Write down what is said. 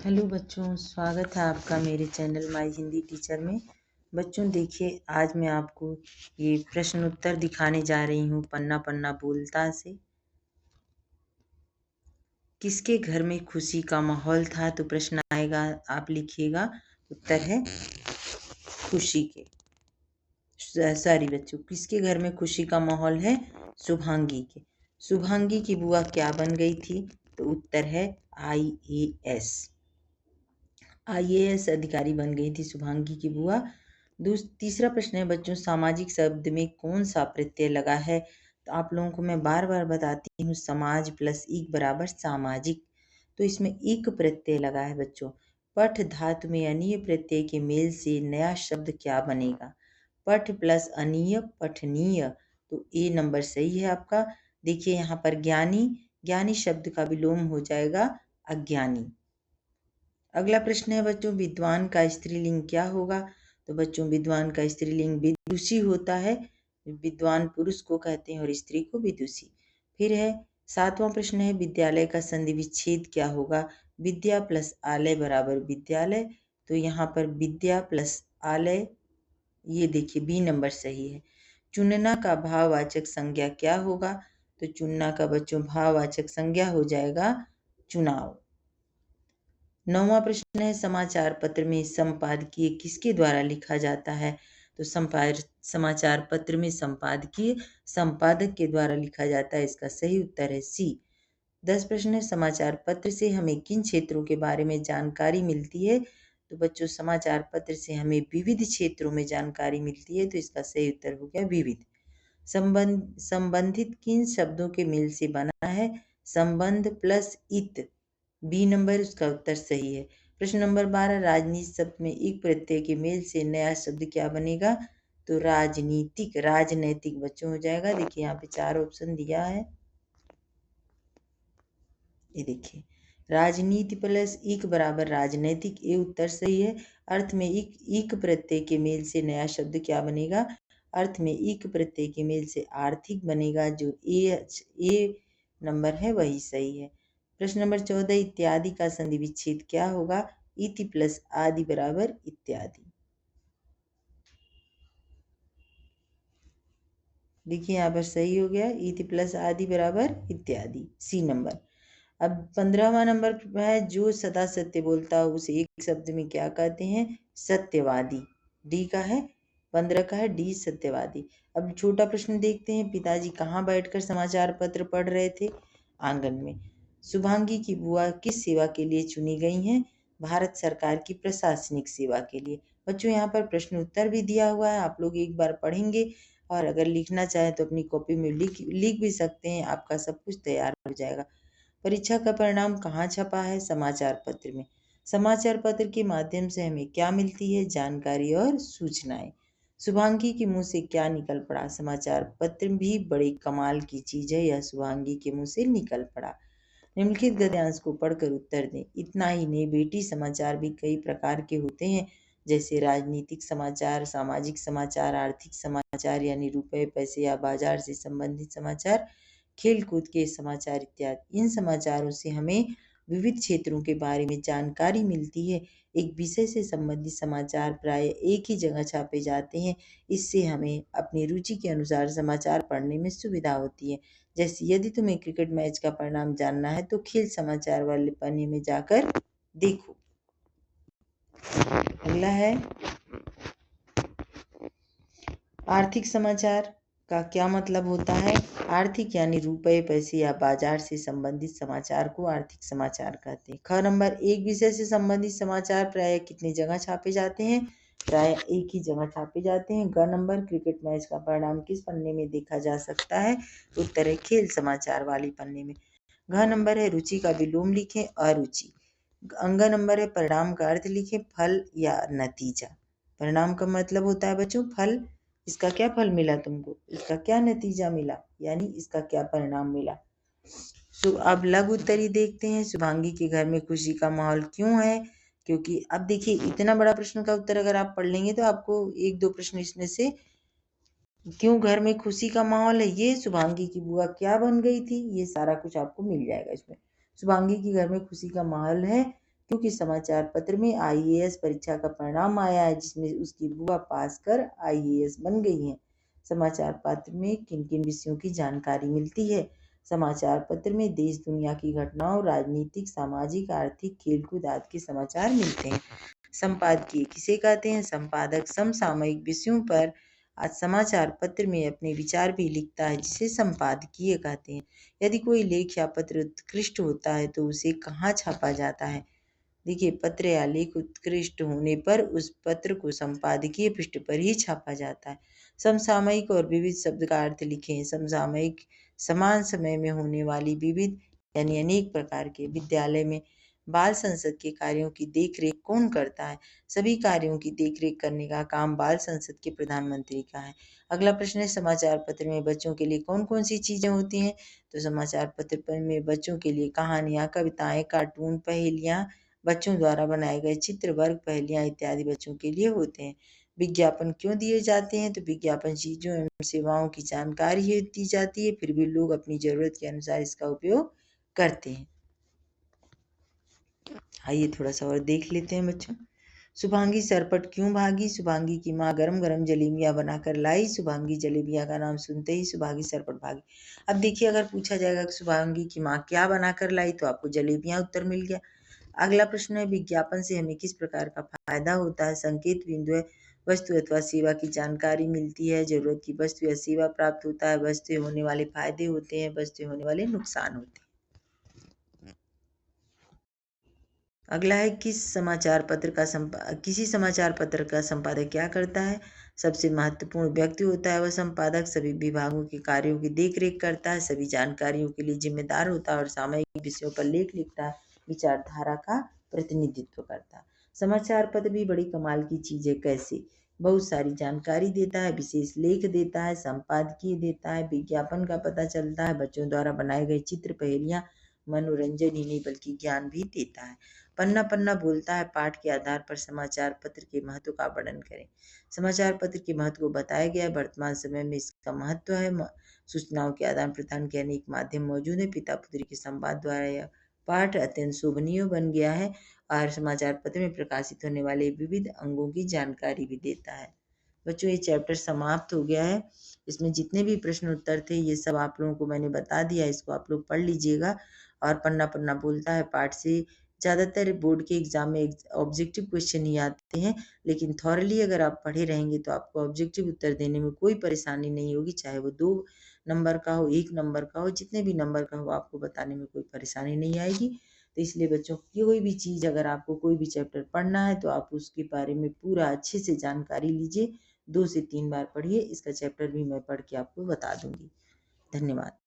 Hello बच्चों, स्वागत है आपका मेरे चैनल माय हिंदी टीचर में। बच्चों देखिए, आज मैं आपको ये प्रश्न उत्तर दिखाने जा रही हूँ पन्ना पन्ना बोलता से। किसके घर में खुशी का माहौल था? तो प्रश्न आएगा, आप लिखिएगा। उत्तर है खुशी के। सॉरी बच्चों, किसके घर में खुशी का माहौल है? शुभांगी के। शुभांगी की बुआ क्या बन गई थी? तो उत्तर है IAS। IAS अधिकारी बन गई थी शुभांगी की बुआ। तीसरा प्रश्न है बच्चों, सामाजिक शब्द में कौन सा प्रत्यय लगा है? तो आप लोगों को मैं बार बार बताती हूँ, समाज प्लस इक बराबर सामाजिक। तो इसमें इक प्रत्यय लगा है बच्चों। पठ धातु में अनीय प्रत्यय के मेल से नया शब्द क्या बनेगा? पठ प्लस अनीय पठनीय। तो ए नंबर सही है आपका। देखिए यहाँ पर ज्ञानी, ज्ञानी शब्द का विलोम हो जाएगा अज्ञानी। अगला प्रश्न है बच्चों, विद्वान का स्त्रीलिंग क्या होगा? तो बच्चों विद्वान का स्त्रीलिंग विदुषी होता है। विद्वान पुरुष को कहते हैं और स्त्री को विदुषी। फिर है सातवां प्रश्न है, विद्यालय का संधि विच्छेद क्या होगा? विद्या प्लस आलय बराबर विद्यालय। तो यहाँ पर विद्या प्लस आलय, ये देखिए बी नंबर सही है। चुनना का भाववाचक संज्ञा क्या होगा? तो चुनना का बच्चों भाववाचक संज्ञा हो जाएगा चुनाव। नौवां प्रश्न है, समाचार पत्र में संपादकीय किसके द्वारा लिखा जाता है? तो समाचार पत्र में संपादकीय संपादक के द्वारा लिखा जाता है। इसका सही उत्तर है सी। 10 प्रश्न है, समाचार पत्र से हमें किन क्षेत्रों के बारे में जानकारी मिलती है? तो बच्चों समाचार पत्र से हमें विविध क्षेत्रों में जानकारी मिलती है। तो इसका सही उत्तर हो गया विविध। संबंधित किन शब्दों के मेल से बना है? संबंध प्लस इत, बी नंबर उसका उत्तर सही है। प्रश्न नंबर 12, राजनीति शब्द में एक प्रत्यय के मेल से नया शब्द क्या बनेगा? तो राजनीतिक, राजनैतिक बच्चों हो जाएगा। देखिए यहाँ पे 4 ऑप्शन दिया है, ये देखिए राजनीति प्लस इक बराबर राजनैतिक, ये उत्तर सही है। अर्थ में इक प्रत्यय के मेल से नया शब्द क्या बनेगा? अर्थ में इक प्रत्यय के मेल से आर्थिक बनेगा, जो ए नंबर है वही सही है। प्रश्न नंबर 14, इत्यादि का संधि विच्छेद क्या होगा? इति प्लस आदि बराबर इत्यादि। देखिए यहाँ पर सही हो गया, इति प्लस आदि बराबर इत्यादि, सी नंबर। अब 15वां नंबर है, जो सदा सत्य बोलता हो उसे एक शब्द में क्या कहते हैं? सत्यवादी। डी का है, 15 का है डी सत्यवादी। अब छोटा प्रश्न देखते हैं, पिताजी कहाँ बैठकर समाचार पत्र पढ़ रहे थे? आंगन में। शुभांगी की बुआ किस सेवा के लिए चुनी गई हैं? भारत सरकार की प्रशासनिक सेवा के लिए। बच्चों यहाँ पर प्रश्न उत्तर भी दिया हुआ है, आप लोग एक बार पढ़ेंगे और अगर लिखना चाहें तो अपनी कॉपी में लिख भी सकते हैं, आपका सब कुछ तैयार हो जाएगा। परीक्षा का परिणाम कहाँ छपा है? समाचार पत्र में। समाचार पत्र के माध्यम से हमें क्या मिलती है? जानकारी और सूचनाएं। शुभांगी के मुंह से क्या निकल पड़ा? समाचार पत्र भी बड़े कमाल की चीज है, यह शुभांगी के मुंह से निकल पड़ा। निम्नलिखित गद्यांश को पढ़कर उत्तर दें। इतना ही नहीं बेटी, समाचार भी कई प्रकार के होते हैं, जैसे राजनीतिक समाचार, सामाजिक समाचार, आर्थिक समाचार यानी रुपए पैसे या बाजार से संबंधित समाचार, खेल कूद के समाचार इत्यादि। इन समाचारों से हमें विविध क्षेत्रों के बारे में जानकारी मिलती है। एक विषय से संबंधित समाचार प्राय एक ही जगह छापे जाते हैं। इससे हमें अपनी रुचि के अनुसार समाचार पढ़ने में सुविधा होती है। जैसे यदि तुम्हें क्रिकेट मैच का परिणाम जानना है तो खेल समाचार वाले पन्ने में जाकर देखो। अगला है, आर्थिक समाचार का क्या मतलब होता है? आर्थिक यानी रुपए पैसे या बाजार से संबंधित समाचार को आर्थिक समाचार कहते हैं। ख नंबर, एक विषय से संबंधित समाचार प्राय कितनी जगह छापे जाते हैं? प्राय एक ही जगह छापे जाते हैं। ग नंबर, क्रिकेट मैच का परिणाम किस पन्ने में देखा जा सकता है? उत्तर है खेल समाचार वाली पन्ने में। घ नंबर है, रुचि का विलोम लिखें, अरुचि। अंग नंबर है, परिणाम का अर्थ लिखें, फल या नतीजा। परिणाम का मतलब होता है बच्चों फल। इसका क्या फल मिला तुमको? इसका क्या नतीजा मिला, यानी इसका क्या परिणाम मिला। तो अब लघु उत्तरी देखते हैं। शुभांगी के घर में खुशी का माहौल क्यों है? क्योंकि अब देखिए इतना बड़ा प्रश्न का उत्तर अगर आप पढ़ लेंगे तो आपको एक दो प्रश्न इसमें से, क्यों घर में खुशी का माहौल है, ये शुभांगी की बुआ क्या बन गई थी, ये सारा कुछ आपको मिल जाएगा इसमें। शुभांगी के घर में खुशी का माहौल है क्योंकि समाचार पत्र में IAS परीक्षा का परिणाम आया है जिसमें उसकी बुआ पास कर IAS बन गई हैं। समाचार पत्र में किन किन विषयों की जानकारी मिलती है? समाचार पत्र में देश दुनिया की घटनाओं, राजनीतिक, सामाजिक, आर्थिक, खेलकूद आदि के समाचार मिलते हैं। संपादकीय किसे कहते हैं? संपादक समसामयिक विषयों पर आज समाचार पत्र में अपने विचार भी लिखता है जिसे संपादकीय कहते हैं। यदि कोई लेख या पत्र उत्कृष्ट होता है तो उसे कहाँ छापा जाता है? देखिए, पत्र या लेख उत्कृष्ट होने पर उस पत्र को संपादकीय पृष्ठ पर ही छापा जाता है। समसामयिक और विविध शब्द का अर्थ लिखें। समसामयिक समान समय में होने वाली विविध यानी अनेक प्रकार के। विद्यालय में बाल संसद के कार्यों की देखरेख कौन करता है? सभी कार्यों की देखरेख करने का काम बाल संसद के प्रधानमंत्री का है। अगला प्रश्न है, समाचार पत्र में बच्चों के लिए कौन कौन सी चीजें होती हैं? तो समाचार पत्र में बच्चों के लिए कहानियां, कविताएं, कार्टून, पहेलियां, बच्चों द्वारा बनाए गए चित्र, वर्ग, पहेलियां इत्यादि बच्चों के लिए होते हैं। विज्ञापन क्यों दिए जाते हैं? तो विज्ञापन चीजों एवं सेवाओं की जानकारी दी जाती है, फिर भी लोग अपनी जरूरत के अनुसार इसका उपयोग करते हैं। आइए थोड़ा सा और देख लेते हैं बच्चों। शुभांगी सरपट क्यों भागी? शुभांगी की माँ गरम गरम जलेबियां बनाकर लाई। शुभांगी जलेबियां का नाम सुनते ही शुभांगी सरपट भागी। अब देखिए, अगर पूछा जाएगा कि शुभांगी की माँ क्या बनाकर लाई तो आपको जलेबियां उत्तर मिल गया। अगला प्रश्न है, विज्ञापन से हमें किस प्रकार का फायदा होता है? संकेत बिंदु है, वस्तु अथवा सेवा की जानकारी मिलती है, जरूरत की वस्तु या सेवा प्राप्त होता है, वस्तु होने वाले फायदे होते हैं, वस्तु होने वाले नुकसान होते हैं। अगला है, किसी समाचार पत्र का संपादक क्या करता है? सबसे महत्वपूर्ण व्यक्ति होता है वह संपादक। सभी विभागों के कार्यों की देखरेख करता है, सभी जानकारियों के लिए जिम्मेदार होता है और सामयिक विषयों पर लेख लिखता है, विचारधारा का प्रतिनिधित्व करता है। समाचार पत्र भी बड़ी कमाल की चीज है। कैसे? बहुत सारी जानकारी देता है, विशेष लेख देता है, संपादकीय देता है, विज्ञापन का पता चलता है, बच्चों द्वारा बनाए गए चित्र, पहेलियां, मनोरंजन ही नहीं बल्कि ज्ञान भी देता है। पन्ना पन्ना बोलता है, पाठ के आधार पर समाचार पत्र के महत्व का वर्णन करें। समाचार पत्र के महत्व को बताया गया है। वर्तमान समय में इसका महत्व है। सूचनाओं के आदान प्रदान के अनेक माध्यम मौजूद है। पिता पुत्री के संवाद द्वारा यह पाठ अत्यंत शोभनीय बन गया है और समाचार पत्र में प्रकाशित होने वाले विविध अंगों की जानकारी भी देता है। बच्चों, ये चैप्टर समाप्त हो गया है। इसमें जितने भी प्रश्न उत्तर थे ये सब आप लोगों को मैंने बता दिया। इसको आप लोग पढ़ लीजिएगा। और पन्ना पन्ना बोलता है पाठ से ज़्यादातर बोर्ड के एग्जाम में ऑब्जेक्टिव क्वेश्चन ही आते हैं, लेकिन थॉरली अगर आप पढ़े रहेंगे तो आपको ऑब्जेक्टिव उत्तर देने में कोई परेशानी नहीं होगी। चाहे वो 2 नंबर का हो, 1 नंबर का हो, जितने भी नंबर का हो, आपको बताने में कोई परेशानी नहीं आएगी। तो इसलिए बच्चों, कोई भी चीज़ अगर आपको कोई भी चैप्टर पढ़ना है तो आप उसके बारे में पूरा अच्छे से जानकारी लीजिए। 2 से 3 बार पढ़िए। इसका चैप्टर भी मैं पढ़ के आपको बता दूंगी। धन्यवाद।